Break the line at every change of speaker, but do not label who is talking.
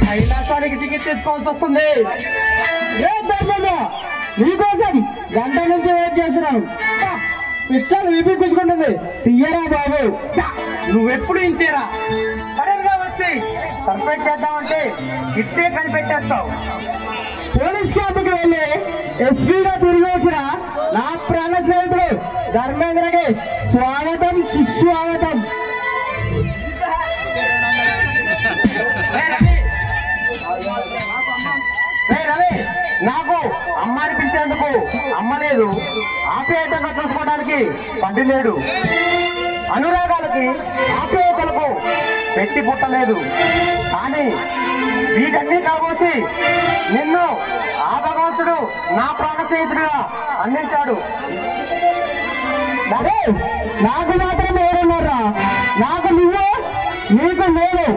కైలాసానికి టికెట్ తెచ్చుకోవాల్సి వస్తుంది. నీకోసం గంట నుంచి వెయిట్ చేస్తున్నాను. పిస్టల్ వీపీ కూర్చుకుంటుంది. తీయరా బాబు. నువ్వెప్పుడు ఇంతేరా. సడన్ గా వచ్చి సర్ప్రైజ్ చేద్దామంటే ఇట్టే కనిపెట్టేస్తావు. పోలీస్ క్యాంపుకి వెళ్ళి ఎస్పీగా తిరిగి వచ్చిన నా ప్రాణ స్నేహితుడు ధర్మేంద్రకి స్వాగతం సుస్వాగతం. నాకు అమ్మ అనిపించేందుకు అమ్మ లేదు, ఆప్యాయతంగా చూసుకోవడానికి తండ్రి లేడు, అనురాగాలకి ఆప్యాయతలకు పెట్టి పుట్టలేదు. కానీ వీటన్నీ కాబోసి నిన్ను ఆ భగవంతుడు నా ప్రాణ స్నేహితుడిగా అందించాడు. నాకు మాత్రం ఎవరున్నారా? నాకు నువ్వు, నీకు నేను.